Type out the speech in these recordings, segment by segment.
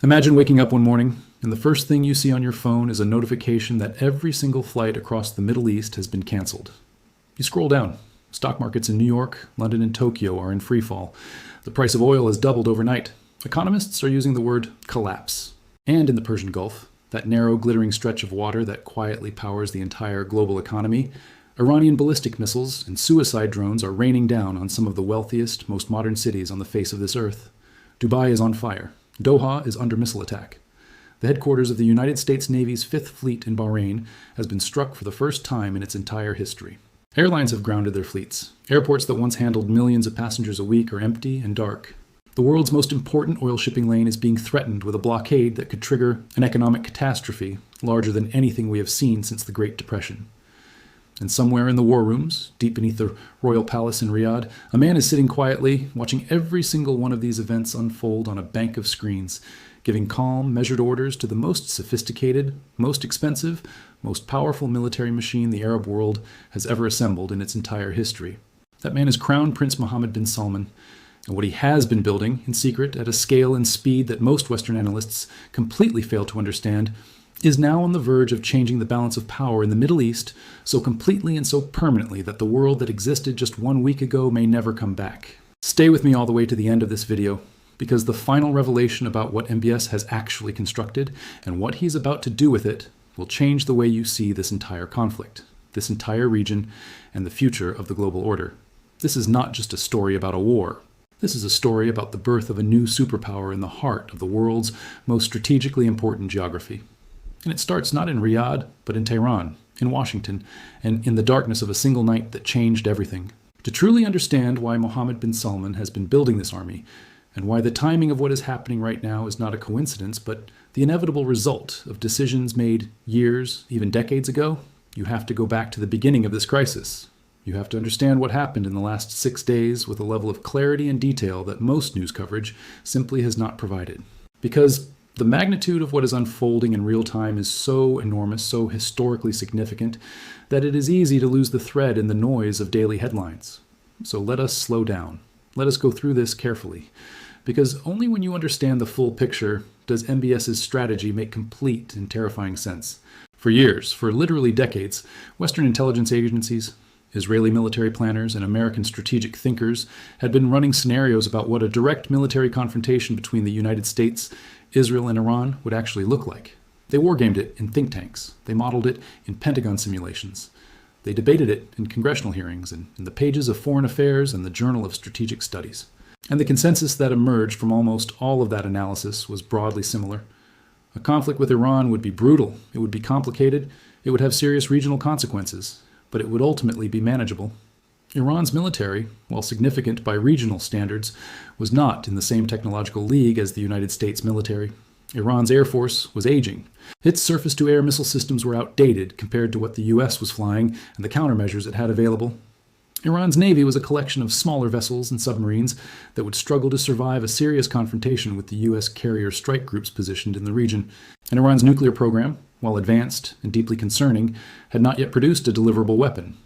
Imagine waking up one morning and the first thing you see on your phone is a notification that every single flight across the Middle East has been canceled. You scroll down. Stock markets in New York, London, and Tokyo are in free fall. The price of oil has doubled overnight. Economists are using the word collapse. And in the Persian Gulf, that narrow, glittering stretch of water that quietly powers the entire global economy, Iranian ballistic missiles and suicide drones are raining down on some of the wealthiest, most modern cities on the face of this earth. Dubai is on fire. Doha is under missile attack. The headquarters of the United States Navy's Fifth Fleet in Bahrain has been struck for the first time in its entire history. Airlines have grounded their fleets. Airports that once handled millions of passengers a week are empty and dark. The world's most important oil shipping lane is being threatened with a blockade that could trigger an economic catastrophe larger than anything we have seen since the Great Depression. And somewhere in the war rooms, deep beneath the royal palace in Riyadh, a man is sitting quietly, watching every single one of these events unfold on a bank of screens, giving calm, measured orders to the most sophisticated, most expensive, most powerful military machine the Arab world has ever assembled in its entire history. That man is Crown Prince Mohammed bin Salman, and what he has been building in secret at a scale and speed that most Western analysts completely fail to understand is now on the verge of changing the balance of power in the Middle East so completely and so permanently that the world that existed just 1 week ago may never come back. Stay with me all the way to the end of this video, because the final revelation about what MBS has actually constructed and what he's about to do with it will change the way you see this entire conflict, this entire region, and the future of the global order. This is not just a story about a war. This is a story about the birth of a new superpower in the heart of the world's most strategically important geography. And it starts not in Riyadh, but in Tehran, in Washington, and in the darkness of a single night that changed everything. To truly understand why Mohammed bin Salman has been building this army, and why the timing of what is happening right now is not a coincidence, but the inevitable result of decisions made years, even decades ago, you have to go back to the beginning of this crisis. You have to understand what happened in the last 6 days with a level of clarity and detail that most news coverage simply has not provided. Because the magnitude of what is unfolding in real time is so enormous, so historically significant, that it is easy to lose the thread in the noise of daily headlines. So let us slow down. Let us go through this carefully. Because only when you understand the full picture does MBS's strategy make complete and terrifying sense. For years, for literally decades, Western intelligence agencies, Israeli military planners, and American strategic thinkers had been running scenarios about what a direct military confrontation between the United States, Israel, and Iran would actually look like. They wargamed it in think tanks. They modeled it in Pentagon simulations. They debated it in congressional hearings and in the pages of Foreign Affairs and the Journal of Strategic Studies. And the consensus that emerged from almost all of that analysis was broadly similar. A conflict with Iran would be brutal, it would be complicated, it would have serious regional consequences, but it would ultimately be manageable. Iran's military, while significant by regional standards, was not in the same technological league as the United States military. Iran's air force was aging. Its surface-to-air missile systems were outdated compared to what the US was flying and the countermeasures it had available. Iran's navy was a collection of smaller vessels and submarines that would struggle to survive a serious confrontation with the US carrier strike groups positioned in the region. And Iran's nuclear program, while advanced and deeply concerning, had not yet produced a deliverable weapon.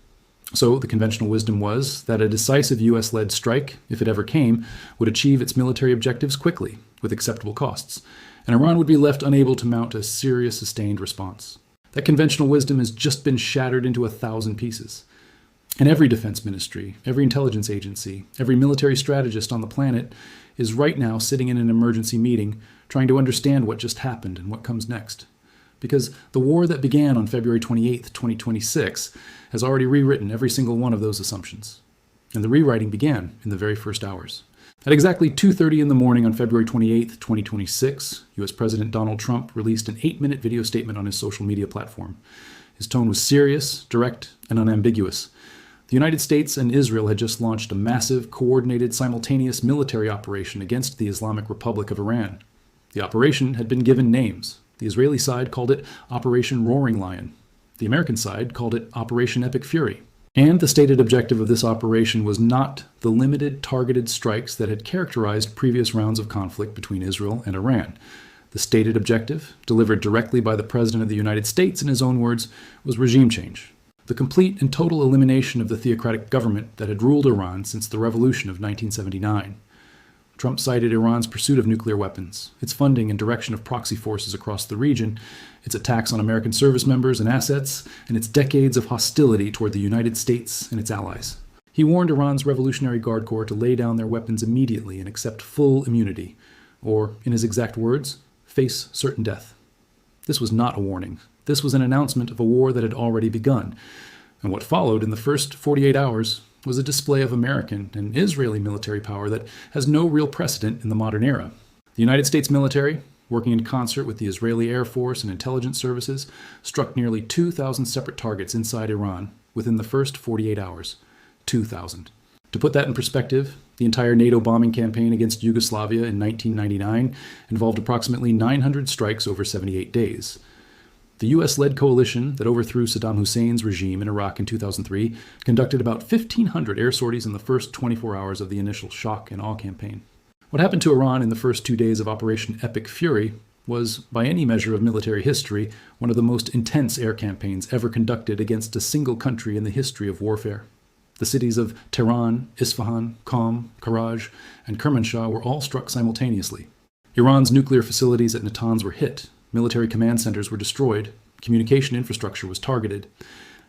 So the conventional wisdom was that a decisive US-led strike, if it ever came, would achieve its military objectives quickly, with acceptable costs, and Iran would be left unable to mount a serious sustained response. That conventional wisdom has just been shattered into 1,000 pieces. And every defense ministry, every intelligence agency, every military strategist on the planet is right now sitting in an emergency meeting trying to understand what just happened and what comes next. Because the war that began on February 28, 2026 has already rewritten every single one of those assumptions. And the rewriting began in the very first hours. At exactly 2:30 in the morning on February 28, 2026, US President Donald Trump released an 8-minute video statement on his social media platform. His tone was serious, direct, and unambiguous. The United States and Israel had just launched a massive, coordinated, simultaneous military operation against the Islamic Republic of Iran. The operation had been given names. The Israeli side called it Operation Roaring Lion. The American side called it Operation Epic Fury. And the stated objective of this operation was not the limited, targeted strikes that had characterized previous rounds of conflict between Israel and Iran. The stated objective, delivered directly by the President of the United States in his own words, was regime change. The complete and total elimination of the theocratic government that had ruled Iran since the revolution of 1979. Trump cited Iran's pursuit of nuclear weapons, its funding and direction of proxy forces across the region, its attacks on American service members and assets, and its decades of hostility toward the United States and its allies. He warned Iran's Revolutionary Guard Corps to lay down their weapons immediately and accept full immunity, or, in his exact words, face certain death. This was not a warning. This was an announcement of a war that had already begun, and what followed in the first 48 hours was a display of American and Israeli military power that has no real precedent in the modern era. The United States military, working in concert with the Israeli Air Force and intelligence services, struck nearly 2,000 separate targets inside Iran within the first 48 hours. 2,000. To put that in perspective, the entire NATO bombing campaign against Yugoslavia in 1999 involved approximately 900 strikes over 78 days. The U.S.-led coalition that overthrew Saddam Hussein's regime in Iraq in 2003 conducted about 1,500 air sorties in the first 24 hours of the initial shock and awe campaign. What happened to Iran in the first 2 days of Operation Epic Fury was, by any measure of military history, one of the most intense air campaigns ever conducted against a single country in the history of warfare. The cities of Tehran, Isfahan, Qom, Karaj, and Kermanshah were all struck simultaneously. Iran's nuclear facilities at Natanz were hit, military command centers were destroyed, communication infrastructure was targeted,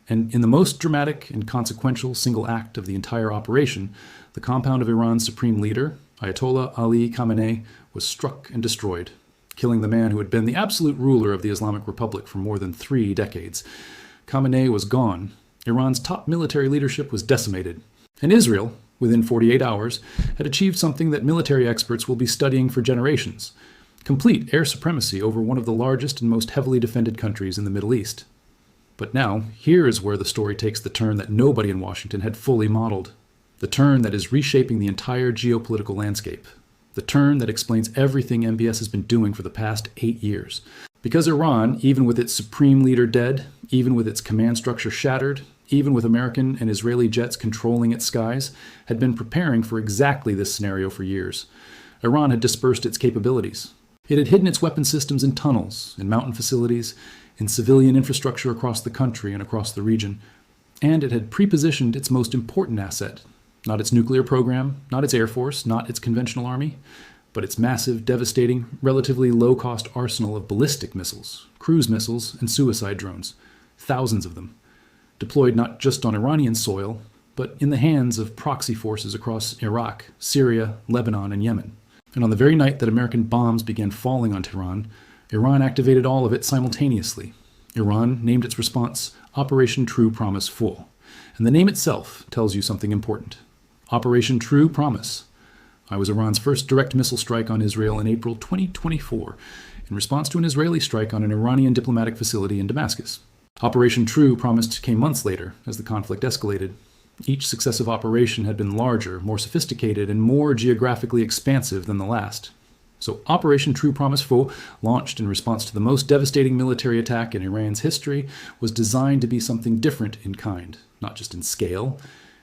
and in the most dramatic and consequential single act of the entire operation, the compound of Iran's supreme leader, Ayatollah Ali Khamenei, was struck and destroyed, killing the man who had been the absolute ruler of the Islamic Republic for more than 3 decades. Khamenei was gone. Iran's top military leadership was decimated. And Israel, within 48 hours, had achieved something that military experts will be studying for generations: complete air supremacy over one of the largest and most heavily defended countries in the Middle East. But now, here is where the story takes the turn that nobody in Washington had fully modeled. The turn that is reshaping the entire geopolitical landscape. The turn that explains everything MBS has been doing for the past 8 years. Because Iran, even with its supreme leader dead, even with its command structure shattered, even with American and Israeli jets controlling its skies, had been preparing for exactly this scenario for years. Iran had dispersed its capabilities. It had hidden its weapon systems in tunnels, in mountain facilities, in civilian infrastructure across the country and across the region. And it had prepositioned its most important asset, not its nuclear program, not its air force, not its conventional army, but its massive, devastating, relatively low-cost arsenal of ballistic missiles, cruise missiles, and suicide drones. Thousands of them. Deployed not just on Iranian soil, but in the hands of proxy forces across Iraq, Syria, Lebanon, and Yemen. And on the very night that American bombs began falling on Tehran, Iran activated all of it simultaneously. Iran named its response Operation True Promise Full. And the name itself tells you something important. Operation True Promise. I was Iran's first direct missile strike on Israel in April 2024, in response to an Israeli strike on an Iranian diplomatic facility in Damascus. Operation True Promise came months later, as the conflict escalated. Each successive operation had been larger, more sophisticated, and more geographically expansive than the last. So Operation True Promise Full, launched in response to the most devastating military attack in Iran's history, was designed to be something different in kind, not just in scale.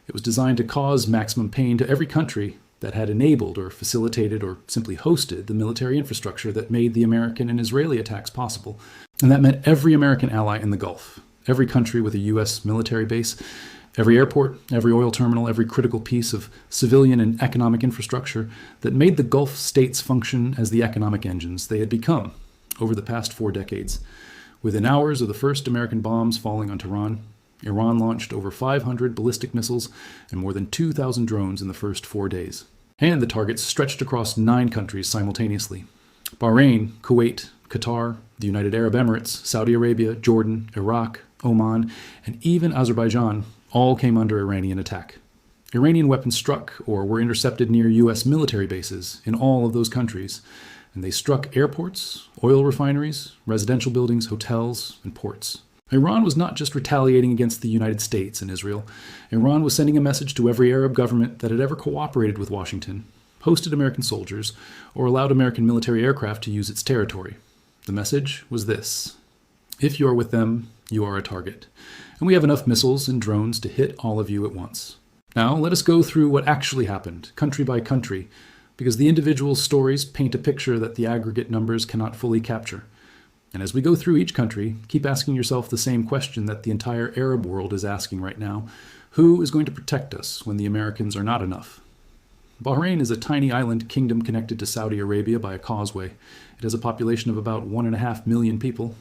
It was designed to cause maximum pain to every country that had enabled or facilitated or simply hosted the military infrastructure that made the American and Israeli attacks possible. And that meant every American ally in the Gulf, every country with a U.S. military base, every airport, every oil terminal, every critical piece of civilian and economic infrastructure that made the Gulf states function as the economic engines they had become over the past 4 decades. Within hours of the first American bombs falling on Tehran, Iran launched over 500 ballistic missiles and more than 2,000 drones in the first 4 days. And the targets stretched across 9 countries simultaneously: Bahrain, Kuwait, Qatar, the United Arab Emirates, Saudi Arabia, Jordan, Iraq, Oman, and even Azerbaijan all came under Iranian attack. Iranian weapons struck or were intercepted near U.S. military bases in all of those countries, and they struck airports, oil refineries, residential buildings, hotels, and ports. Iran was not just retaliating against the United States and Israel. Iran was sending a message to every Arab government that had ever cooperated with Washington, hosted American soldiers, or allowed American military aircraft to use its territory. The message was this: if you are with them, you are a target, and we have enough missiles and drones to hit all of you at once. Now, let us go through what actually happened, country by country, because the individual stories paint a picture that the aggregate numbers cannot fully capture. And as we go through each country, keep asking yourself the same question that the entire Arab world is asking right now: who is going to protect us when the Americans are not enough? Bahrain is a tiny island kingdom connected to Saudi Arabia by a causeway. It has a population of about 1.5 million people,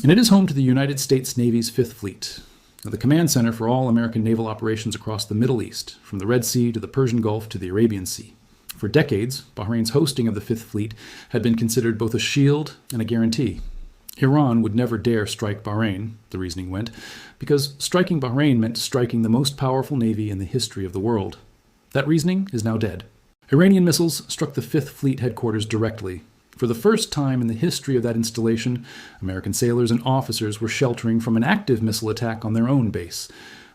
and it is home to the United States Navy's Fifth Fleet, the command center for all American naval operations across the Middle East, from the Red Sea to the Persian Gulf to the Arabian Sea. For decades, Bahrain's hosting of the Fifth Fleet had been considered both a shield and a guarantee. Iran would never dare strike Bahrain, the reasoning went, because striking Bahrain meant striking the most powerful navy in the history of the world. That reasoning is now dead. Iranian missiles struck the Fifth Fleet headquarters directly. For the first time in the history of that installation, American sailors and officers were sheltering from an active missile attack on their own base.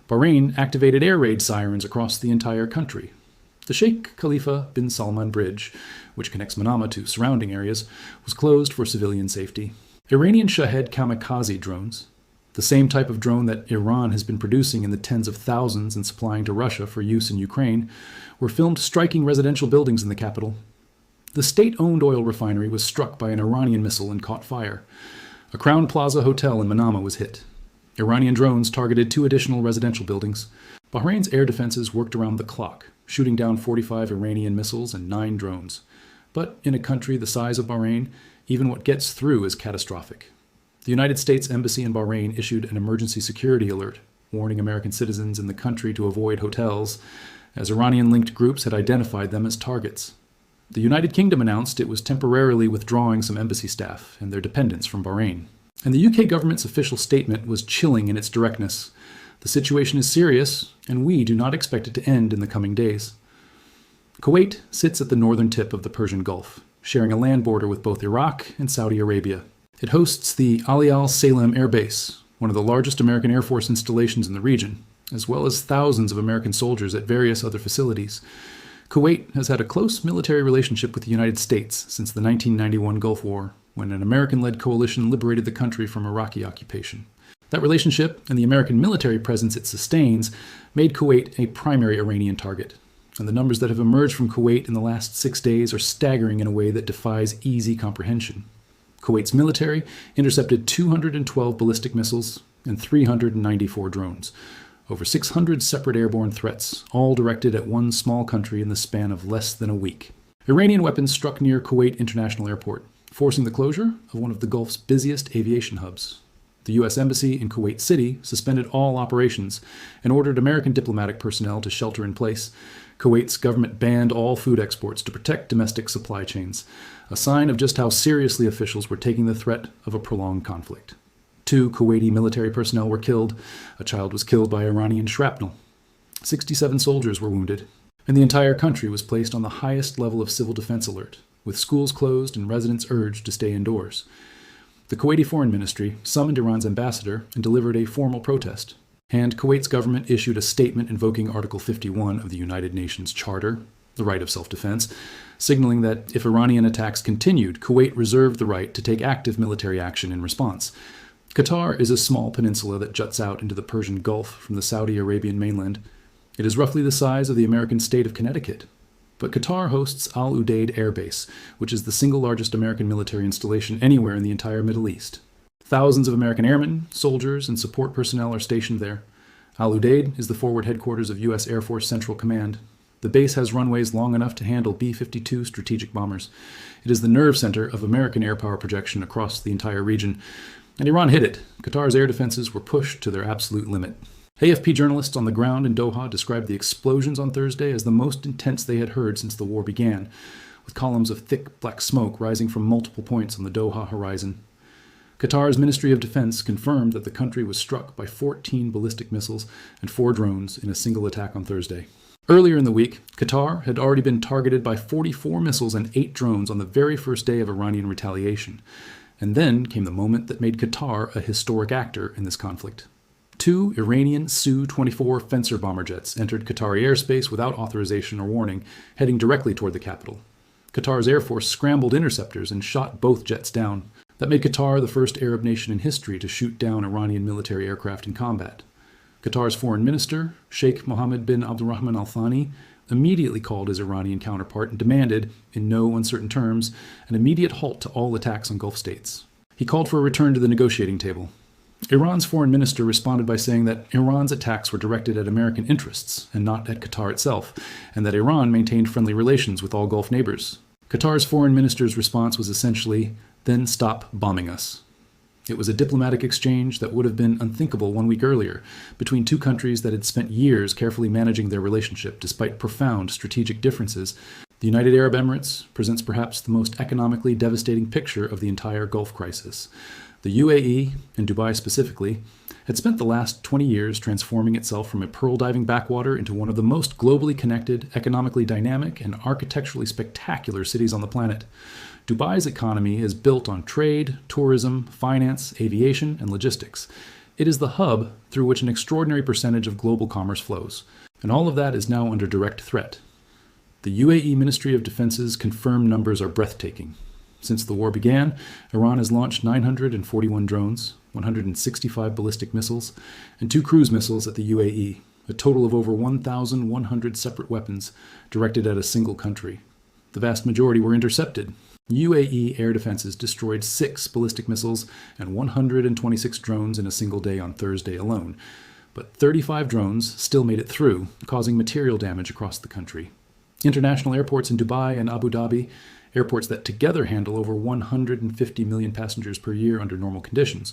Bahrain activated air raid sirens across the entire country. The Sheikh Khalifa bin Salman Bridge, which connects Manama to surrounding areas, was closed for civilian safety. Iranian Shahed kamikaze drones, the same type of drone that Iran has been producing in the tens of thousands and supplying to Russia for use in Ukraine, were filmed striking residential buildings in the capital. The state-owned oil refinery was struck by an Iranian missile and caught fire. A Crown Plaza hotel in Manama was hit. Iranian drones targeted 2 additional residential buildings. Bahrain's air defenses worked around the clock, shooting down 45 Iranian missiles and 9 drones. But in a country the size of Bahrain, even what gets through is catastrophic. The United States Embassy in Bahrain issued an emergency security alert, warning American citizens in the country to avoid hotels, as Iranian-linked groups had identified them as targets. The United Kingdom announced it was temporarily withdrawing some embassy staff and their dependents from Bahrain. And the UK government's official statement was chilling in its directness. The situation is serious, and we do not expect it to end in the coming days. Kuwait sits at the northern tip of the Persian Gulf, sharing a land border with both Iraq and Saudi Arabia. It hosts the Ali Al Salem Air Base, one of the largest American Air Force installations in the region, as well as thousands of American soldiers at various other facilities. Kuwait has had a close military relationship with the United States since the 1991 Gulf War, when an American-led coalition liberated the country from Iraqi occupation. That relationship and the American military presence it sustains made Kuwait a primary Iranian target. And the numbers that have emerged from Kuwait in the last 6 days are staggering in a way that defies easy comprehension. Kuwait's military intercepted 212 ballistic missiles and 394 drones. Over 600 separate airborne threats, all directed at one small country in the span of less than a week. Iranian weapons struck near Kuwait International Airport, forcing the closure of one of the Gulf's busiest aviation hubs. The U.S. Embassy in Kuwait City suspended all operations and ordered American diplomatic personnel to shelter in place. Kuwait's government banned all food exports to protect domestic supply chains, a sign of just how seriously officials were taking the threat of a prolonged conflict. 2 Kuwaiti military personnel were killed. A child was killed by Iranian shrapnel. 67 soldiers were wounded. And the entire country was placed on the highest level of civil defense alert, with schools closed and residents urged to stay indoors. The Kuwaiti Foreign Ministry summoned Iran's ambassador and delivered a formal protest. And Kuwait's government issued a statement invoking Article 51 of the United Nations Charter, the right of self-defense, signaling that if Iranian attacks continued, Kuwait reserved the right to take active military action in response. Qatar is a small peninsula that juts out into the Persian Gulf from the Saudi Arabian mainland. It is roughly the size of the American state of Connecticut. But Qatar hosts Al Udeid Air Base, which is the single largest American military installation anywhere in the entire Middle East. Thousands of American airmen, soldiers, and support personnel are stationed there. Al Udeid is the forward headquarters of U.S. Air Force Central Command. The base has runways long enough to handle B-52 strategic bombers. It is the nerve center of American air power projection across the entire region. And Iran hit it. Qatar's air defenses were pushed to their absolute limit. AFP journalists on the ground in Doha described the explosions on Thursday as the most intense they had heard since the war began, with columns of thick black smoke rising from multiple points on the Doha horizon. Qatar's Ministry of Defense confirmed that the country was struck by 14 ballistic missiles and 4 drones in a single attack on Thursday. Earlier in the week, Qatar had already been targeted by 44 missiles and 8 drones on the very first day of Iranian retaliation. And then came the moment that made Qatar a historic actor in this conflict. 2 Iranian Su-24 Fencer bomber jets entered Qatari airspace without authorization or warning, heading directly toward the capital. Qatar's Air Force scrambled interceptors and shot both jets down. That made Qatar the first Arab nation in history to shoot down Iranian military aircraft in combat. Qatar's foreign minister, Sheikh Mohammed bin Abdulrahman Al Thani, immediately called his Iranian counterpart and demanded, in no uncertain terms, an immediate halt to all attacks on Gulf states. He called for a return to the negotiating table. Iran's foreign minister responded by saying that Iran's attacks were directed at American interests and not at Qatar itself, and that Iran maintained friendly relations with all Gulf neighbors. Qatar's foreign minister's response was essentially, "Then stop bombing us." It was a diplomatic exchange that would have been unthinkable 1 week earlier between two countries that had spent years carefully managing their relationship despite profound strategic differences. The United Arab Emirates presents perhaps the most economically devastating picture of the entire Gulf crisis. The UAE, and Dubai specifically, had spent the last 20 years transforming itself from a pearl diving backwater into one of the most globally connected, economically dynamic, and architecturally spectacular cities on the planet. Dubai's economy is built on trade, tourism, finance, aviation, and logistics. It is the hub through which an extraordinary percentage of global commerce flows, and all of that is now under direct threat. The UAE Ministry of Defense's confirmed numbers are breathtaking. Since the war began, Iran has launched 941 drones, 165 ballistic missiles, and 2 cruise missiles at the UAE, a total of over 1,100 separate weapons directed at a single country. The vast majority were intercepted. UAE air defenses destroyed 6 ballistic missiles and 126 drones in a single day on Thursday alone, but 35 drones still made it through, causing material damage across the country. International airports in Dubai and Abu Dhabi, airports that together handle over 150 million passengers per year under normal conditions,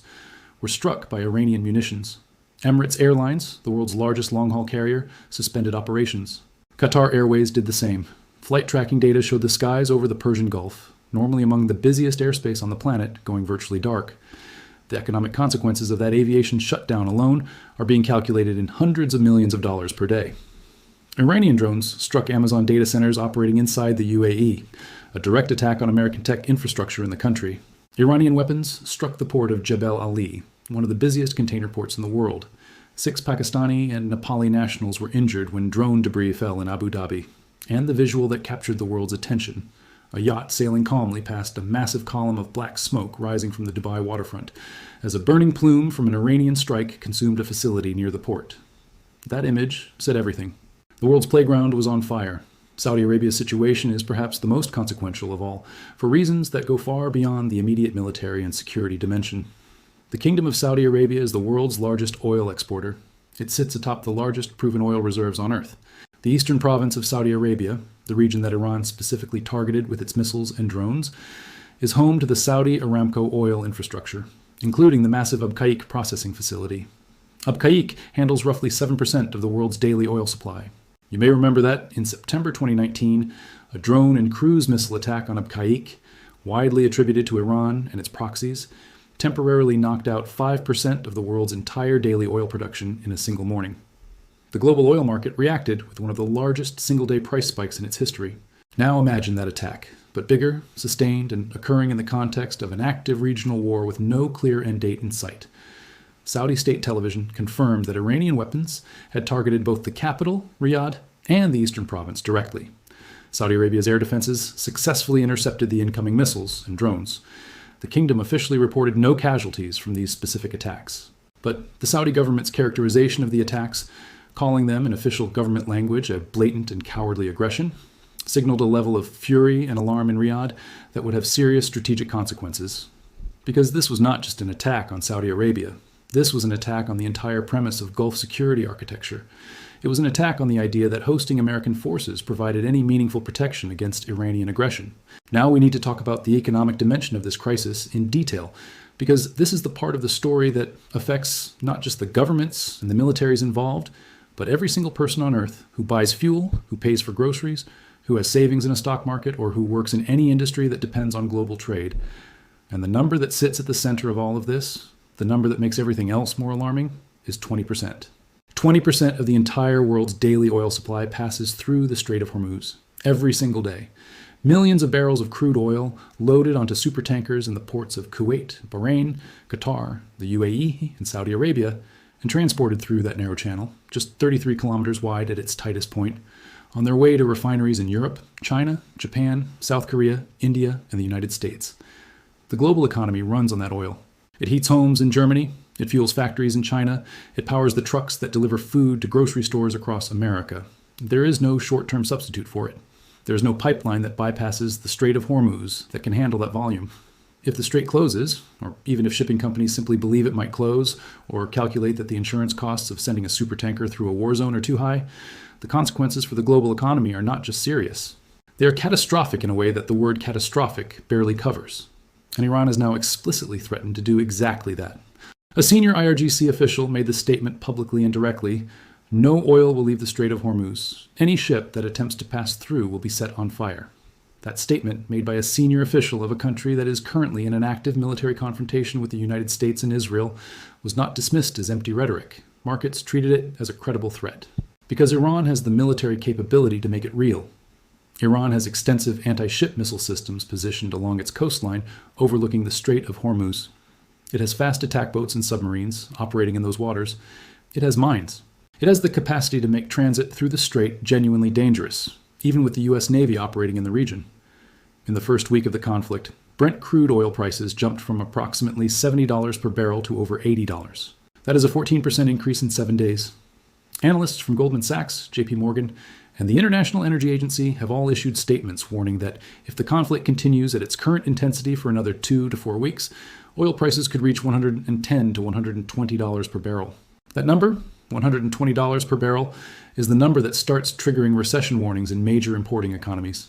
were struck by Iranian munitions. Emirates Airlines, the world's largest long-haul carrier, suspended operations. Qatar Airways did the same. Flight tracking data showed the skies over the Persian Gulf, normally among the busiest airspace on the planet, going virtually dark. The economic consequences of that aviation shutdown alone are being calculated in hundreds of millions of dollars per day. Iranian drones struck Amazon data centers operating inside the UAE, a direct attack on American tech infrastructure in the country. Iranian weapons struck the port of Jebel Ali, one of the busiest container ports in the world. 6 Pakistani and Nepali nationals were injured when drone debris fell in Abu Dhabi. And the visual that captured the world's attention: a yacht sailing calmly past a massive column of black smoke rising from the Dubai waterfront, as a burning plume from an Iranian strike consumed a facility near the port. That image said everything. The world's playground was on fire. Saudi Arabia's situation is perhaps the most consequential of all, for reasons that go far beyond the immediate military and security dimension. The Kingdom of Saudi Arabia is the world's largest oil exporter. It sits atop the largest proven oil reserves on Earth. The eastern province of Saudi Arabia, the region that Iran specifically targeted with its missiles and drones, is home to the Saudi Aramco oil infrastructure, including the massive Abqaiq processing facility. Abqaiq handles roughly 7% of the world's daily oil supply. You may remember that in September 2019, a drone and cruise missile attack on Abqaiq, widely attributed to Iran and its proxies, temporarily knocked out 5% of the world's entire daily oil production in a single morning. The global oil market reacted with one of the largest single-day price spikes in its history. Now imagine that attack, but bigger, sustained, and occurring in the context of an active regional war with no clear end date in sight. Saudi state television confirmed that Iranian weapons had targeted both the capital, Riyadh, and the eastern province directly. Saudi Arabia's air defenses successfully intercepted the incoming missiles and drones. The kingdom officially reported no casualties from these specific attacks. But the Saudi government's characterization of the attacks, calling them in official government language a blatant and cowardly aggression, signaled a level of fury and alarm in Riyadh that would have serious strategic consequences. Because this was not just an attack on Saudi Arabia. This was an attack on the entire premise of Gulf security architecture. It was an attack on the idea that hosting American forces provided any meaningful protection against Iranian aggression. Now we need to talk about the economic dimension of this crisis in detail, because this is the part of the story that affects not just the governments and the militaries involved, but every single person on Earth who buys fuel, who pays for groceries, who has savings in a stock market, or who works in any industry that depends on global trade. And the number that sits at the center of all of this, the number that makes everything else more alarming, is 20%. 20% of the entire world's daily oil supply passes through the Strait of Hormuz every single day. Millions of barrels of crude oil loaded onto supertankers in the ports of Kuwait, Bahrain, Qatar, the UAE, and Saudi Arabia, and transported through that narrow channel, just 33 kilometers wide at its tightest point, on their way to refineries in Europe, China, Japan, South Korea, India, and the United States. The global economy runs on that oil. It heats homes in Germany, it fuels factories in China, it powers the trucks that deliver food to grocery stores across America. There is no short-term substitute for it. There is no pipeline that bypasses the Strait of Hormuz that can handle that volume. If the strait closes, or even if shipping companies simply believe it might close, or calculate that the insurance costs of sending a supertanker through a war zone are too high, the consequences for the global economy are not just serious. They are catastrophic in a way that the word catastrophic barely covers. And Iran has now explicitly threatened to do exactly that. A senior IRGC official made the statement publicly and directly, "No oil will leave the Strait of Hormuz. Any ship that attempts to pass through will be set on fire." That statement, made by a senior official of a country that is currently in an active military confrontation with the United States and Israel, was not dismissed as empty rhetoric. Markets treated it as a credible threat. Because Iran has the military capability to make it real. Iran has extensive anti-ship missile systems positioned along its coastline, overlooking the Strait of Hormuz. It has fast attack boats and submarines operating in those waters. It has mines. It has the capacity to make transit through the strait genuinely dangerous, even with the U.S. Navy operating in the region. In the first week of the conflict, Brent crude oil prices jumped from approximately $70 per barrel to over $80. That is a 14% increase in 7 days. Analysts from Goldman Sachs, JP Morgan, and the International Energy Agency have all issued statements warning that if the conflict continues at its current intensity for another 2 to 4 weeks, oil prices could reach $110 to $120 per barrel. That number, $120 per barrel, is the number that starts triggering recession warnings in major importing economies.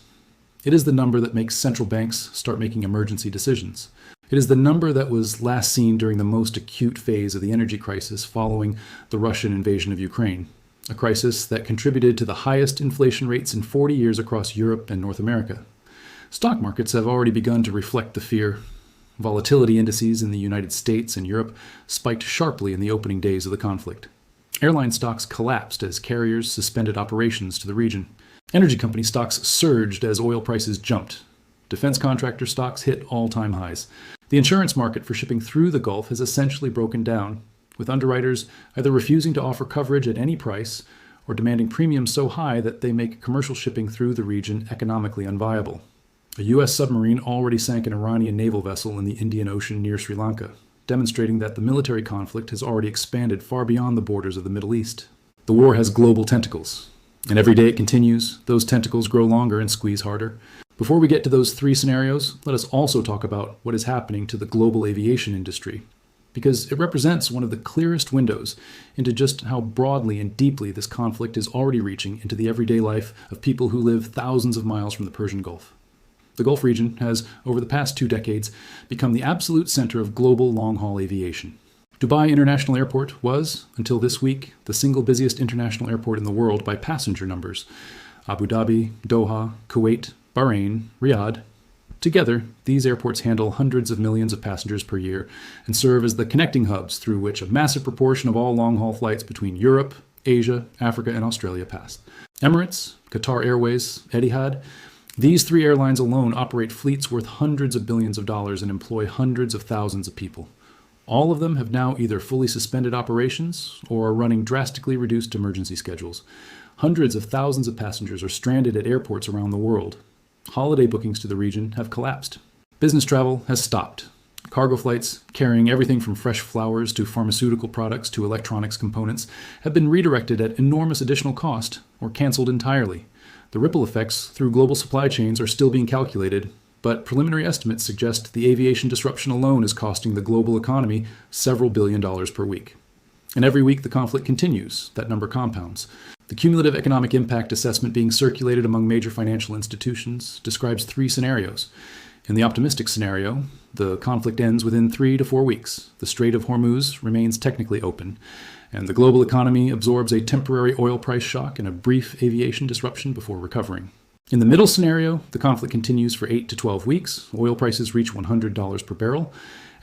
It is the number that makes central banks start making emergency decisions. It is the number that was last seen during the most acute phase of the energy crisis following the Russian invasion of Ukraine, a crisis that contributed to the highest inflation rates in 40 years across Europe and North America. Stock markets have already begun to reflect the fear. Volatility indices in the United States and Europe spiked sharply in the opening days of the conflict. Airline stocks collapsed as carriers suspended operations to the region. Energy company stocks surged as oil prices jumped. Defense contractor stocks hit all-time highs. The insurance market for shipping through the Gulf has essentially broken down, with underwriters either refusing to offer coverage at any price or demanding premiums so high that they make commercial shipping through the region economically unviable. A U.S. submarine already sank an Iranian naval vessel in the Indian Ocean near Sri Lanka, demonstrating that the military conflict has already expanded far beyond the borders of the Middle East. The war has global tentacles, and every day it continues, those tentacles grow longer and squeeze harder. Before we get to those 3 scenarios, let us also talk about what is happening to the global aviation industry, because it represents one of the clearest windows into just how broadly and deeply this conflict is already reaching into the everyday life of people who live thousands of miles from the Persian Gulf. The Gulf region has, over the past 2 decades, become the absolute center of global long-haul aviation. Dubai International Airport was, until this week, the single busiest international airport in the world by passenger numbers. Abu Dhabi, Doha, Kuwait, Bahrain, Riyadh. Together, these airports handle hundreds of millions of passengers per year and serve as the connecting hubs through which a massive proportion of all long-haul flights between Europe, Asia, Africa, and Australia pass. Emirates, Qatar Airways, Etihad. These 3 airlines alone operate fleets worth hundreds of billions of dollars and employ hundreds of thousands of people. All of them have now either fully suspended operations or are running drastically reduced emergency schedules. Hundreds of thousands of passengers are stranded at airports around the world. Holiday bookings to the region have collapsed. Business travel has stopped. Cargo flights, carrying everything from fresh flowers to pharmaceutical products to electronics components, have been redirected at enormous additional cost or canceled entirely. The ripple effects through global supply chains are still being calculated, but preliminary estimates suggest the aviation disruption alone is costing the global economy several billion dollars per week. And every week the conflict continues, that number compounds. The cumulative economic impact assessment being circulated among major financial institutions describes 3 scenarios. In the optimistic scenario, the conflict ends within 3 to 4 weeks. The Strait of Hormuz remains technically open, and the global economy absorbs a temporary oil price shock and a brief aviation disruption before recovering. In the middle scenario, the conflict continues for 8 to 12 weeks, oil prices reach $100 per barrel,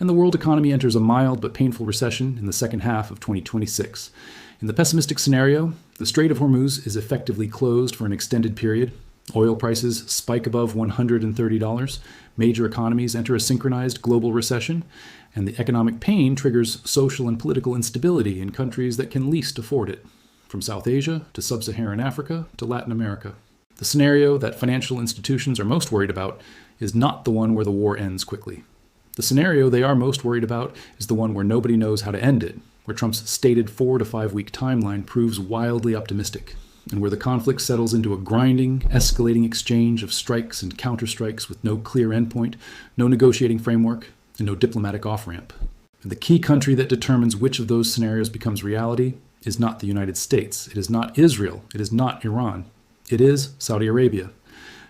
and the world economy enters a mild but painful recession in the second half of 2026. In the pessimistic scenario, the Strait of Hormuz is effectively closed for an extended period. Oil prices spike above $130, major economies enter a synchronized global recession, and the economic pain triggers social and political instability in countries that can least afford it, from South Asia to sub-Saharan Africa to Latin America. The scenario that financial institutions are most worried about is not the one where the war ends quickly. The scenario they are most worried about is the one where nobody knows how to end it, where Trump's stated 4 to 5 week timeline proves wildly optimistic. and where the conflict settles into a grinding, escalating exchange of strikes and counterstrikes with no clear endpoint, no negotiating framework, and no diplomatic off-ramp. And the key country that determines which of those scenarios becomes reality is not the United States. It is not Israel. It is not Iran. It is Saudi Arabia.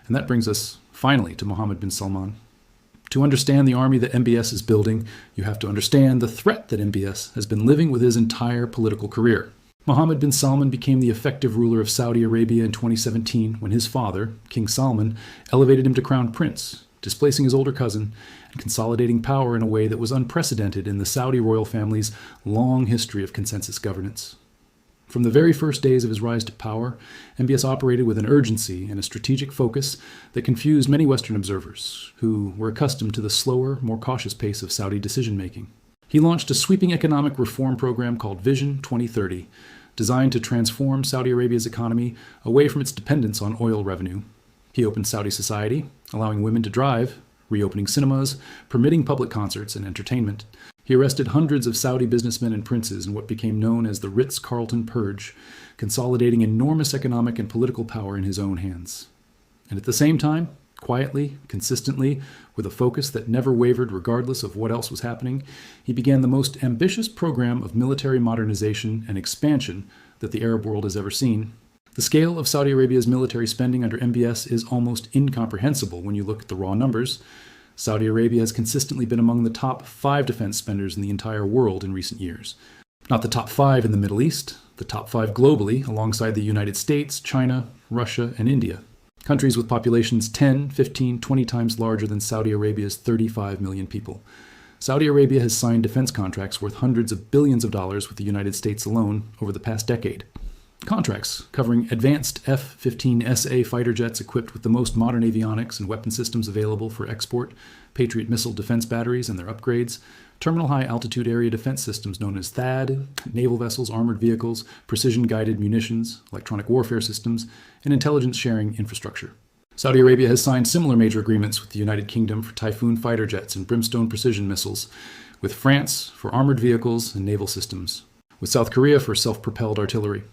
And that brings us finally to Mohammed bin Salman. To understand the army that MBS is building, you have to understand the threat that MBS has been living with his entire political career. Mohammed bin Salman became the effective ruler of Saudi Arabia in 2017 when his father, King Salman, elevated him to crown prince, displacing his older cousin and consolidating power in a way that was unprecedented in the Saudi royal family's long history of consensus governance. From the very first days of his rise to power, MBS operated with an urgency and a strategic focus that confused many Western observers, who were accustomed to the slower, more cautious pace of Saudi decision-making. He launched a sweeping economic reform program called Vision 2030, designed to transform Saudi Arabia's economy away from its dependence on oil revenue. He opened Saudi society, allowing women to drive, reopening cinemas, permitting public concerts and entertainment. He arrested hundreds of Saudi businessmen and princes in what became known as the Ritz-Carlton Purge, consolidating enormous economic and political power in his own hands. And at the same time, quietly, consistently, with a focus that never wavered regardless of what else was happening, he began the most ambitious program of military modernization and expansion that the Arab world has ever seen. The scale of Saudi Arabia's military spending under MBS is almost incomprehensible when you look at the raw numbers. Saudi Arabia has consistently been among the top 5 defense spenders in the entire world in recent years. Not the top 5 in the Middle East, the top 5 globally, alongside the United States, China, Russia, and India. Countries with populations 10, 15, 20 times larger than Saudi Arabia's 35 million people. Saudi Arabia has signed defense contracts worth hundreds of billions of dollars with the United States alone over the past decade. Contracts covering advanced F-15SA fighter jets equipped with the most modern avionics and weapon systems available for export, Patriot missile defense batteries and their upgrades, terminal high altitude area defense systems known as THAAD, naval vessels, armored vehicles, precision-guided munitions, electronic warfare systems, and intelligence sharing infrastructure. Saudi Arabia has signed similar major agreements with the United Kingdom for Typhoon fighter jets and Brimstone precision missiles, with France for armored vehicles and naval systems, with South Korea for self-propelled artillery.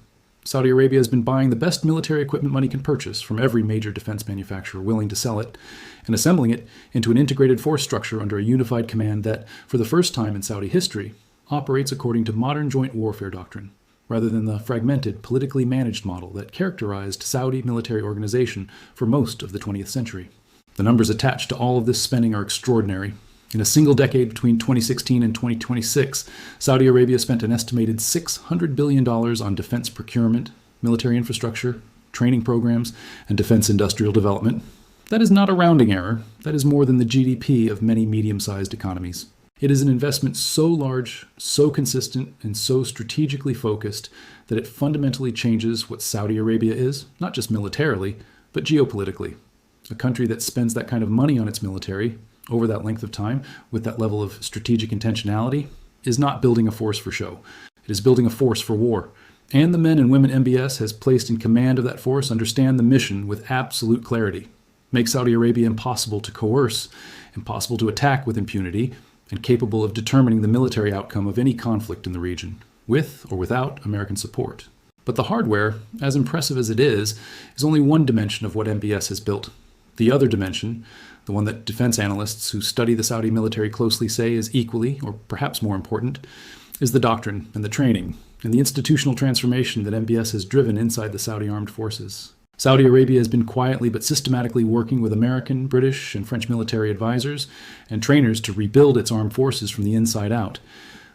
Saudi Arabia has been buying the best military equipment money can purchase from every major defense manufacturer willing to sell it, and assembling it into an integrated force structure under a unified command that, for the first time in Saudi history, operates according to modern joint warfare doctrine, rather than the fragmented, politically managed model that characterized Saudi military organization for most of the 20th century. The numbers attached to all of this spending are extraordinary. In a single decade between 2016 and 2026, Saudi Arabia spent an estimated $600 billion on defense procurement, military infrastructure, training programs, and defense industrial development. That is not a rounding error. That is more than the GDP of many medium-sized economies. It is an investment so large, so consistent, and so strategically focused that it fundamentally changes what Saudi Arabia is, not just militarily, but geopolitically. A country that spends that kind of money on its military over that length of time, with that level of strategic intentionality, is not building a force for show. It is building a force for war. And the men and women MBS has placed in command of that force understand the mission with absolute clarity. Make Saudi Arabia impossible to coerce, impossible to attack with impunity, and capable of determining the military outcome of any conflict in the region, with or without American support. But the hardware, as impressive as it is only one dimension of what MBS has built. The other dimension, the one that defense analysts who study the Saudi military closely say is equally, or perhaps more important, is the doctrine and the training and the institutional transformation that MBS has driven inside the Saudi armed forces. Saudi Arabia has been quietly but systematically working with American, British, and French military advisors and trainers to rebuild its armed forces from the inside out.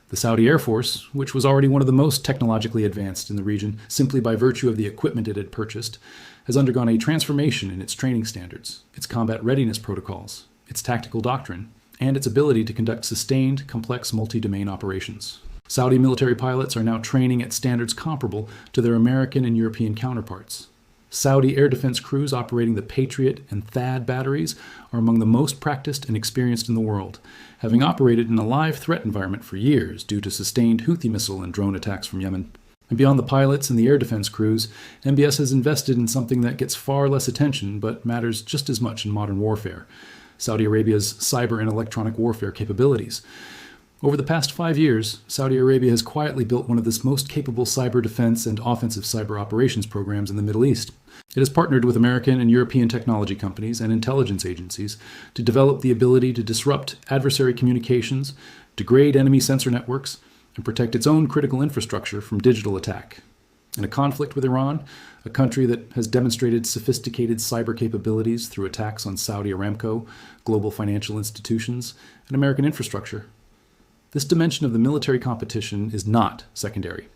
The Saudi Air Force, which was already one of the most technologically advanced in the region simply by virtue of the equipment it had purchased, has undergone a transformation in its training standards, its combat readiness protocols, its tactical doctrine, and its ability to conduct sustained, complex multi-domain operations. Saudi military pilots are now training at standards comparable to their American and European counterparts. Saudi air defense crews operating the Patriot and THAAD batteries are among the most practiced and experienced in the world, having operated in a live threat environment for years due to sustained Houthi missile and drone attacks from Yemen. And beyond the pilots and the air defense crews, MBS has invested in something that gets far less attention but matters just as much in modern warfare: Saudi Arabia's cyber and electronic warfare capabilities. Over the past 5 years, Saudi Arabia has quietly built one of the most capable cyber defense and offensive cyber operations programs in the Middle East. It has partnered with American and European technology companies and intelligence agencies to develop the ability to disrupt adversary communications, degrade enemy sensor networks, and protect its own critical infrastructure from digital attack. In a conflict with Iran, a country that has demonstrated sophisticated cyber capabilities through attacks on Saudi Aramco, global financial institutions, and American infrastructure. This dimension of the military competition is not secondary.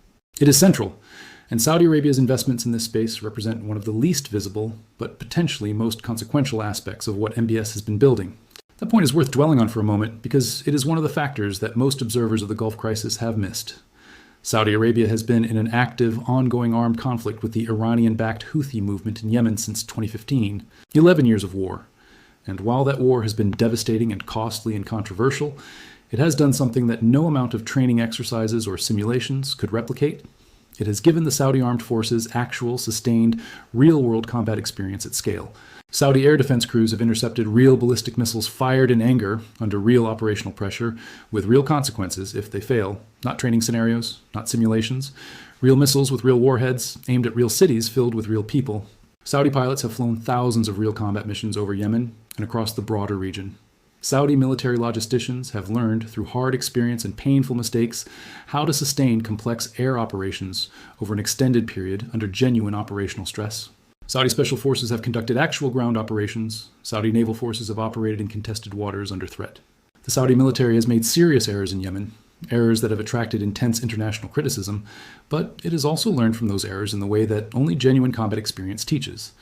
It is central, and Saudi Arabia's investments in this space represent one of the least visible, but potentially most consequential aspects of what MBS has been building. That point is worth dwelling on for a moment because it is one of the factors that most observers of the Gulf crisis have missed. Saudi Arabia has been in an active, ongoing armed conflict with the Iranian-backed Houthi movement in Yemen since 2015, 11 years of war. And while that war has been devastating and costly and controversial, it has done something that no amount of training exercises or simulations could replicate. It has given the Saudi armed forces actual, sustained, real-world combat experience at scale. Saudi air defense crews have intercepted real ballistic missiles fired in anger under real operational pressure with real consequences if they fail. Not training scenarios, not simulations. Real missiles with real warheads aimed at real cities filled with real people. Saudi pilots have flown thousands of real combat missions over Yemen and across the broader region. Saudi military logisticians have learned through hard experience and painful mistakes how to sustain complex air operations over an extended period under genuine operational stress. Saudi special forces have conducted actual ground operations. Saudi naval forces have operated in contested waters under threat. The Saudi military has made serious errors in Yemen, errors that have attracted intense international criticism, but it has also learned from those errors in the way that only genuine combat experience teaches.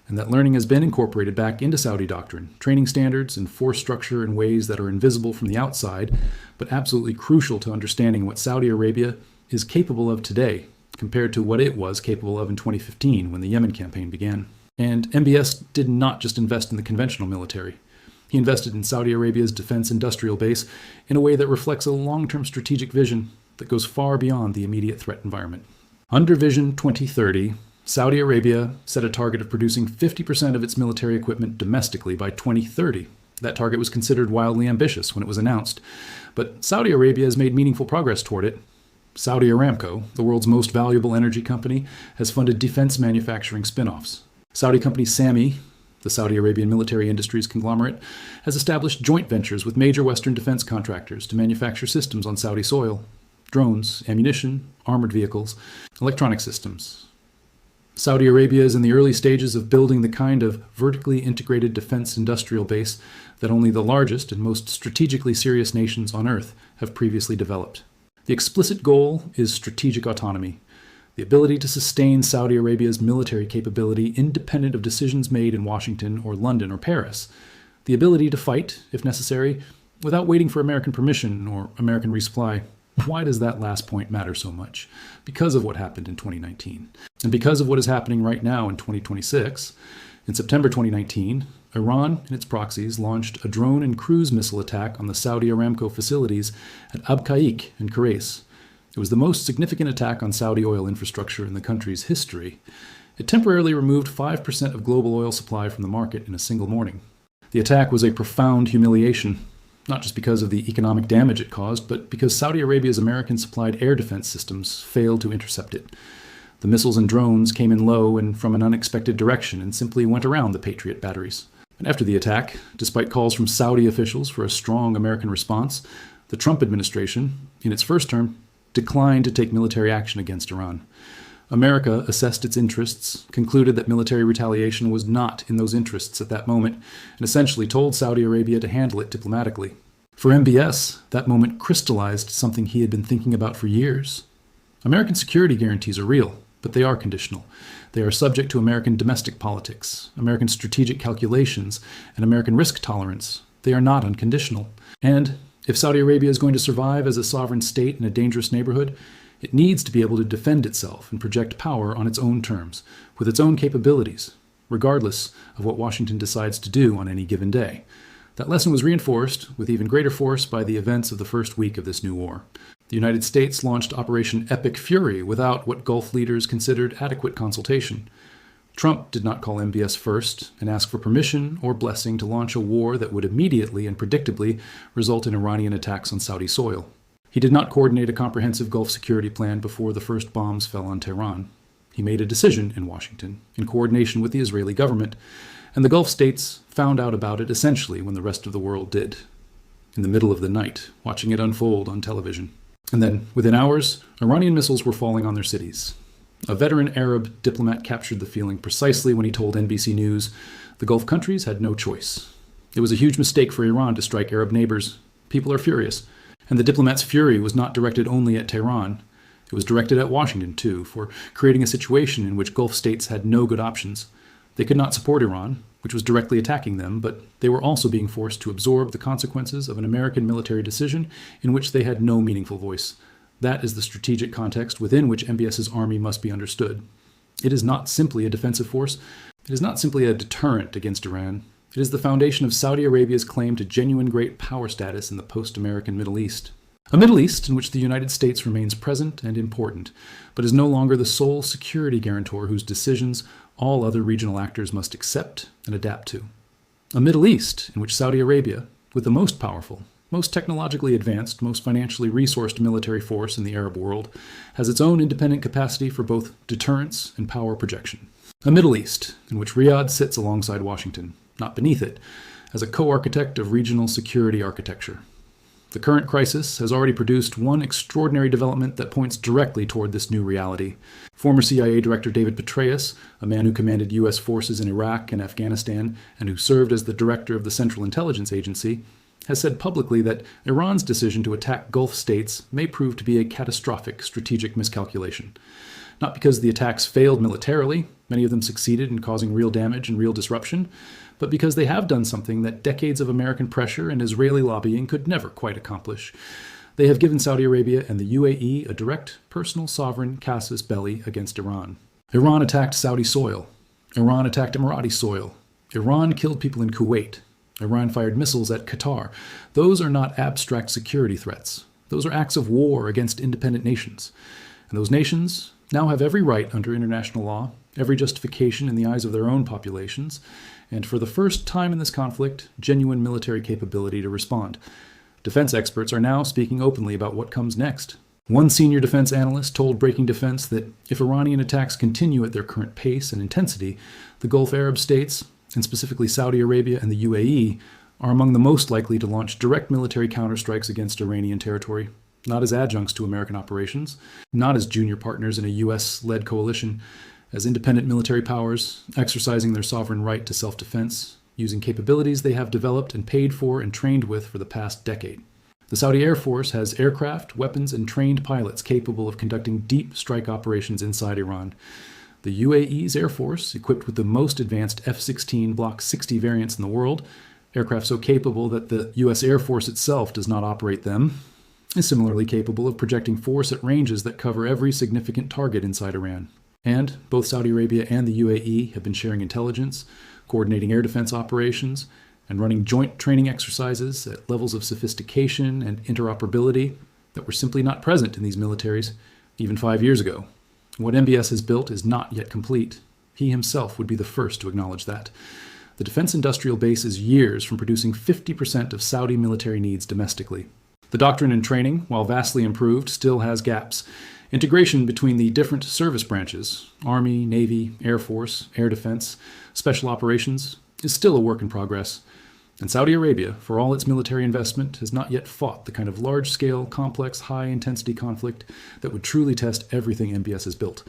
And that learning has been incorporated back into Saudi doctrine, training standards, and force structure in ways that are invisible from the outside, but absolutely crucial to understanding what Saudi Arabia is capable of today, compared to what it was capable of in 2015 when the Yemen campaign began. And MBS did not just invest in the conventional military. He invested in Saudi Arabia's defense industrial base in a way that reflects a long-term strategic vision that goes far beyond the immediate threat environment. Under Vision 2030, Saudi Arabia set a target of producing 50% of its military equipment domestically by 2030. That target was considered wildly ambitious when it was announced, but Saudi Arabia has made meaningful progress toward it. Saudi Aramco, the world's most valuable energy company, has funded defense manufacturing spin-offs. Saudi company SAMI, the Saudi Arabian military industries conglomerate, has established joint ventures with major Western defense contractors to manufacture systems on Saudi soil: drones, ammunition, armored vehicles, electronic systems. Saudi Arabia is in the early stages of building the kind of vertically integrated defense industrial base that only the largest and most strategically serious nations on Earth have previously developed. The explicit goal is strategic autonomy, the ability to sustain Saudi Arabia's military capability independent of decisions made in Washington or London or Paris, the ability to fight, if necessary, without waiting for American permission or American resupply. Why does that last point matter so much? Because of what happened in 2019. And because of what is happening right now in 2026. In September 2019, Iran and its proxies launched a drone and cruise missile attack on the Saudi Aramco facilities at Abqaiq and Khurais. It was the most significant attack on Saudi oil infrastructure in the country's history. It temporarily removed 5% of global oil supply from the market in a single morning. The attack was a profound humiliation, not just because of the economic damage it caused, but because Saudi Arabia's American-supplied air defense systems failed to intercept it. The missiles and drones came in low and from an unexpected direction and simply went around the Patriot batteries. And after the attack, despite calls from Saudi officials for a strong American response, the Trump administration, in its first term, declined to take military action against Iran. America assessed its interests, concluded that military retaliation was not in those interests at that moment, and essentially told Saudi Arabia to handle it diplomatically. For MBS, that moment crystallized something he had been thinking about for years. American security guarantees are real, but they are conditional. They are subject to American domestic politics, American strategic calculations, and American risk tolerance. They are not unconditional. And if Saudi Arabia is going to survive as a sovereign state in a dangerous neighborhood, it needs to be able to defend itself and project power on its own terms, with its own capabilities, regardless of what Washington decides to do on any given day. That lesson was reinforced with even greater force by the events of the first week of this new war. The United States launched Operation Epic Fury without what Gulf leaders considered adequate consultation. Trump did not call MBS first and ask for permission or blessing to launch a war that would immediately and predictably result in Iranian attacks on Saudi soil. He did not coordinate a comprehensive Gulf security plan before the first bombs fell on Tehran. He made a decision in Washington, in coordination with the Israeli government, and the Gulf states found out about it essentially when the rest of the world did, in the middle of the night, watching it unfold on television. And then, within hours, Iranian missiles were falling on their cities. A veteran Arab diplomat captured the feeling precisely when he told NBC News the Gulf countries had no choice. It was a huge mistake for Iran to strike Arab neighbors. People are furious. And the diplomat's fury was not directed only at Tehran. It was directed at Washington, too, for creating a situation in which Gulf states had no good options. They could not support Iran, which was directly attacking them, but they were also being forced to absorb the consequences of an American military decision in which they had no meaningful voice. That is the strategic context within which MBS's army must be understood. It is not simply a defensive force. It is not simply a deterrent against Iran. It is the foundation of Saudi Arabia's claim to genuine great power status in the post-American Middle East. A Middle East in which the United States remains present and important, but is no longer the sole security guarantor whose decisions all other regional actors must accept and adapt to. A Middle East in which Saudi Arabia, with the most powerful, most technologically advanced, most financially resourced military force in the Arab world, has its own independent capacity for both deterrence and power projection. A Middle East in which Riyadh sits alongside Washington, not beneath it, as a co-architect of regional security architecture. The current crisis has already produced one extraordinary development that points directly toward this new reality. Former CIA Director David Petraeus, a man who commanded U.S. forces in Iraq and Afghanistan and who served as the director of the Central Intelligence Agency, has said publicly that Iran's decision to attack Gulf states may prove to be a catastrophic strategic miscalculation. Not because the attacks failed militarily, many of them succeeded in causing real damage and real disruption, but because they have done something that decades of American pressure and Israeli lobbying could never quite accomplish. They have given Saudi Arabia and the UAE a direct, personal sovereign casus belli against Iran. Iran attacked Saudi soil. Iran attacked Emirati soil. Iran killed people in Kuwait. Iran fired missiles at Qatar. Those are not abstract security threats. Those are acts of war against independent nations. And those nations now have every right under international law, every justification in the eyes of their own populations, and for the first time in this conflict, genuine military capability to respond. Defense experts are now speaking openly about what comes next. One senior defense analyst told Breaking Defense that if Iranian attacks continue at their current pace and intensity, the Gulf Arab states, and specifically Saudi Arabia and the UAE, are among the most likely to launch direct military counterstrikes against Iranian territory, not as adjuncts to American operations, not as junior partners in a U.S.-led coalition, as independent military powers exercising their sovereign right to self-defense, using capabilities they have developed and paid for and trained with for the past decade. The Saudi Air Force has aircraft, weapons, and trained pilots capable of conducting deep strike operations inside Iran. The UAE's Air Force, equipped with the most advanced F-16 Block 60 variants in the world, aircraft so capable that the U.S. Air Force itself does not operate them, is similarly capable of projecting force at ranges that cover every significant target inside Iran. And both Saudi Arabia and the UAE have been sharing intelligence, coordinating air defense operations, and running joint training exercises at levels of sophistication and interoperability that were simply not present in these militaries even 5 years ago. What MBS has built is not yet complete. He himself would be the first to acknowledge that. The defense industrial base is years from producing 50% of Saudi military needs domestically. The doctrine and training, while vastly improved, still has gaps. Integration between the different service branches, Army, Navy, Air Force, Air Defense, Special Operations, is still a work in progress. And Saudi Arabia, for all its military investment, has not yet fought the kind of large-scale, complex, high-intensity conflict that would truly test everything MBS has built.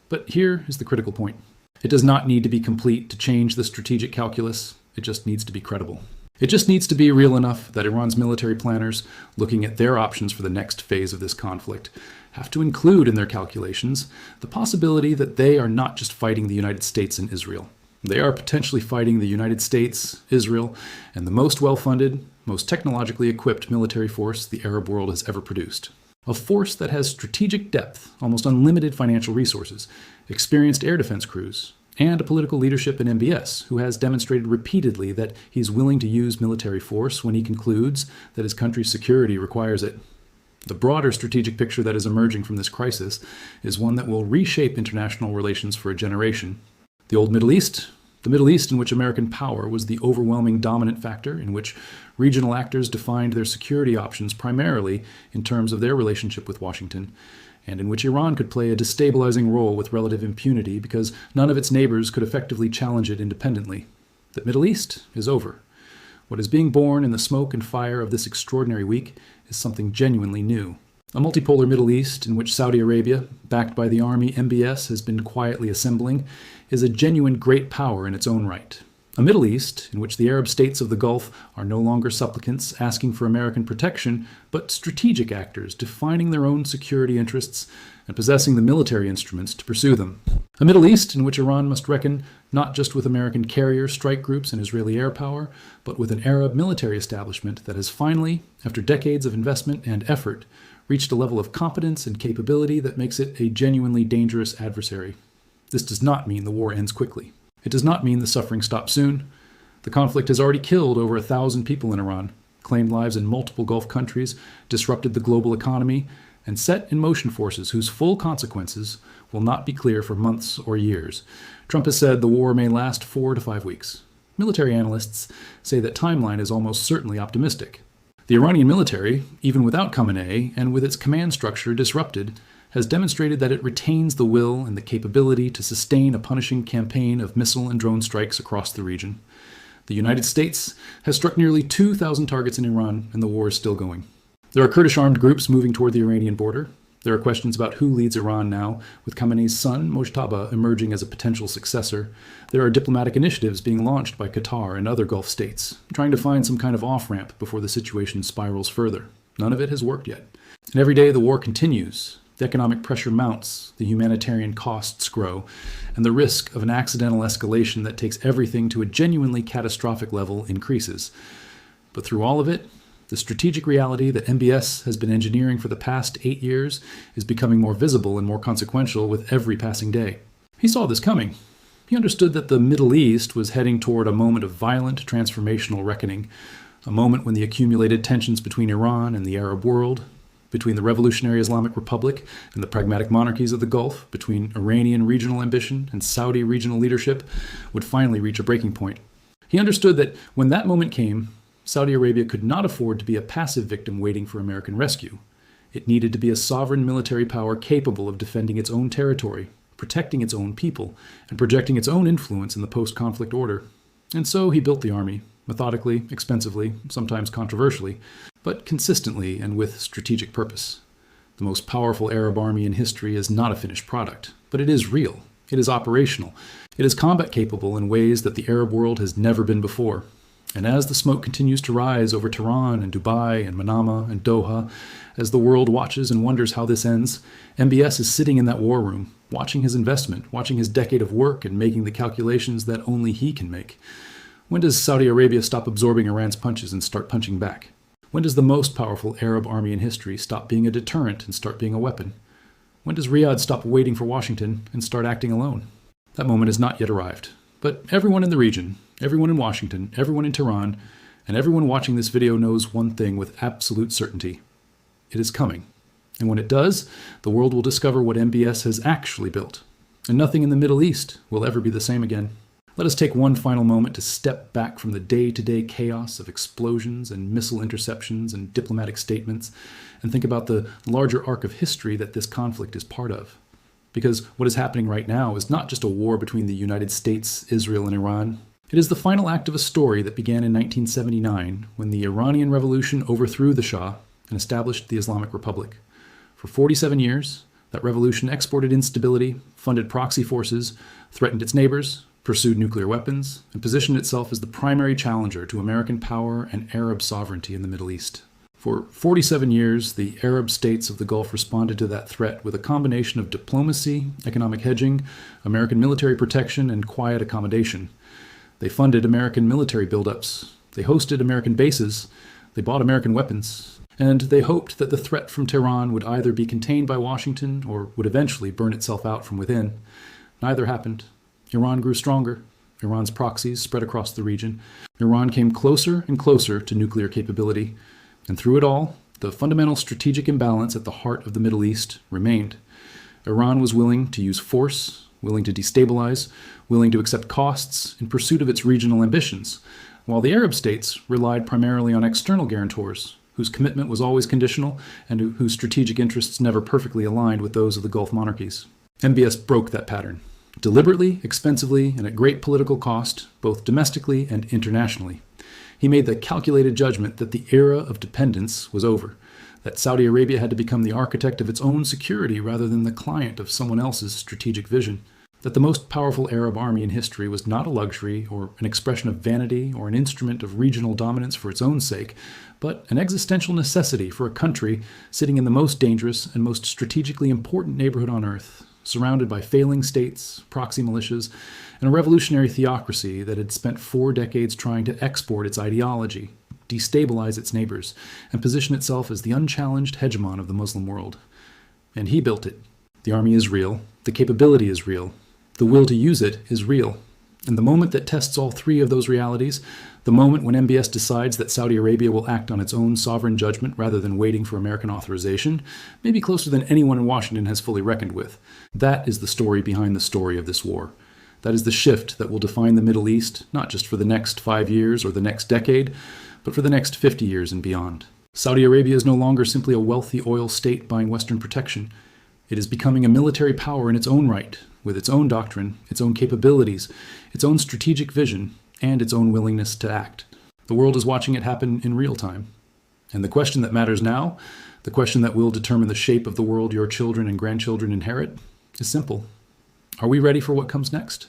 But here is the critical point. It does not need to be complete to change the strategic calculus. It just needs to be credible. It just needs to be real enough that Iran's military planners, looking at their options for the next phase of this conflict, have to include in their calculations the possibility that they are not just fighting the United States and Israel. They are potentially fighting the United States, Israel, and the most well-funded, most technologically equipped military force the Arab world has ever produced. A force that has strategic depth, almost unlimited financial resources, experienced air defense crews, and a political leadership in MBS who has demonstrated repeatedly that he's willing to use military force when he concludes that his country's security requires it. The broader strategic picture that is emerging from this crisis is one that will reshape international relations for a generation. The old Middle East The Middle East, in which American power was the overwhelming dominant factor, in which regional actors defined their security options primarily in terms of their relationship with Washington, and in which Iran could play a destabilizing role with relative impunity because none of its neighbors could effectively challenge it independently. The Middle East is over. What is being born in the smoke and fire of this extraordinary week is something genuinely new. A multipolar Middle East in which Saudi Arabia, backed by the army MBS, has been quietly assembling, is a genuine great power in its own right. A Middle East in which the Arab states of the Gulf are no longer supplicants asking for American protection, but strategic actors defining their own security interests and possessing the military instruments to pursue them. A Middle East in which Iran must reckon not just with American carrier strike groups and Israeli air power, but with an Arab military establishment that has finally, after decades of investment and effort, reached a level of competence and capability that makes it a genuinely dangerous adversary. This does not mean the war ends quickly. It does not mean the suffering stops soon. The conflict has already killed over 1,000 people in Iran, claimed lives in multiple Gulf countries, disrupted the global economy, and set in motion forces whose full consequences will not be clear for months or years. Trump has said the war may last 4 to 5 weeks. Military analysts say that timeline is almost certainly optimistic. The Iranian military, even without Khamenei and with its command structure disrupted, has demonstrated that it retains the will and the capability to sustain a punishing campaign of missile and drone strikes across the region. The United States has struck nearly 2,000 targets in Iran, and the war is still going. There are Kurdish armed groups moving toward the Iranian border. There are questions about who leads Iran now, with Khamenei's son, Mojtaba, emerging as a potential successor. There are diplomatic initiatives being launched by Qatar and other Gulf states, trying to find some kind of off-ramp before the situation spirals further. None of it has worked yet. And every day the war continues. The economic pressure mounts, the humanitarian costs grow, and the risk of an accidental escalation that takes everything to a genuinely catastrophic level increases. But through all of it, the strategic reality that MBS has been engineering for the past 8 years is becoming more visible and more consequential with every passing day. He saw this coming. He understood that the Middle East was heading toward a moment of violent transformational reckoning, a moment when the accumulated tensions between Iran and the Arab world, between the Revolutionary Islamic Republic and the pragmatic monarchies of the Gulf, between Iranian regional ambition and Saudi regional leadership, would finally reach a breaking point. He understood that when that moment came, Saudi Arabia could not afford to be a passive victim waiting for American rescue. It needed to be a sovereign military power capable of defending its own territory, protecting its own people, and projecting its own influence in the post-conflict order. And so he built the army, methodically, expensively, sometimes controversially, but consistently and with strategic purpose. The most powerful Arab army in history is not a finished product, but it is real. It is operational. It is combat capable in ways that the Arab world has never been before. And as the smoke continues to rise over Tehran and Dubai and Manama and Doha, as the world watches and wonders how this ends, MBS is sitting in that war room, watching his investment, watching his decade of work and making the calculations that only he can make. When does Saudi Arabia stop absorbing Iran's punches and start punching back? When does the most powerful Arab army in history stop being a deterrent and start being a weapon? When does Riyadh stop waiting for Washington and start acting alone? That moment has not yet arrived. But everyone in the region, everyone in Washington, everyone in Tehran, and everyone watching this video knows one thing with absolute certainty. It is coming. And when it does, the world will discover what MBS has actually built. And nothing in the Middle East will ever be the same again. Let us take one final moment to step back from the day-to-day chaos of explosions and missile interceptions and diplomatic statements and think about the larger arc of history that this conflict is part of. Because what is happening right now is not just a war between the United States, Israel, and Iran. It is the final act of a story that began in 1979 when the Iranian Revolution overthrew the Shah and established the Islamic Republic. For 47 years, that revolution exported instability, funded proxy forces, threatened its neighbors, pursued nuclear weapons, and positioned itself as the primary challenger to American power and Arab sovereignty in the Middle East. For 47 years, the Arab states of the Gulf responded to that threat with a combination of diplomacy, economic hedging, American military protection, and quiet accommodation. They funded American military buildups, they hosted American bases, they bought American weapons, and they hoped that the threat from Tehran would either be contained by Washington or would eventually burn itself out from within. Neither happened. Iran grew stronger. Iran's proxies spread across the region. Iran came closer and closer to nuclear capability. And through it all, the fundamental strategic imbalance at the heart of the Middle East remained. Iran was willing to use force, willing to destabilize, willing to accept costs in pursuit of its regional ambitions, while the Arab states relied primarily on external guarantors, whose commitment was always conditional and whose strategic interests never perfectly aligned with those of the Gulf monarchies. MBS broke that pattern, deliberately, expensively, and at great political cost, both domestically and internationally. He made the calculated judgment that the era of dependence was over, that Saudi Arabia had to become the architect of its own security rather than the client of someone else's strategic vision, that the most powerful Arab army in history was not a luxury or an expression of vanity or an instrument of regional dominance for its own sake, but an existential necessity for a country sitting in the most dangerous and most strategically important neighborhood on earth, surrounded by failing states, proxy militias, and a revolutionary theocracy that had spent 4 decades trying to export its ideology, destabilize its neighbors, and position itself as the unchallenged hegemon of the Muslim world. And he built it. The army is real. The capability is real. The will to use it is real. And the moment that tests all 3 of those realities, the moment when MBS decides that Saudi Arabia will act on its own sovereign judgment rather than waiting for American authorization, may be closer than anyone in Washington has fully reckoned with. That is the story behind the story of this war. That is the shift that will define the Middle East, not just for the next 5 years or the next decade, but for the next 50 years and beyond. Saudi Arabia is no longer simply a wealthy oil state buying Western protection. It is becoming a military power in its own right, with its own doctrine, its own capabilities, its own strategic vision, and its own willingness to act. The world is watching it happen in real time. And the question that matters now, the question that will determine the shape of the world your children and grandchildren inherit, is simple. Are we ready for what comes next?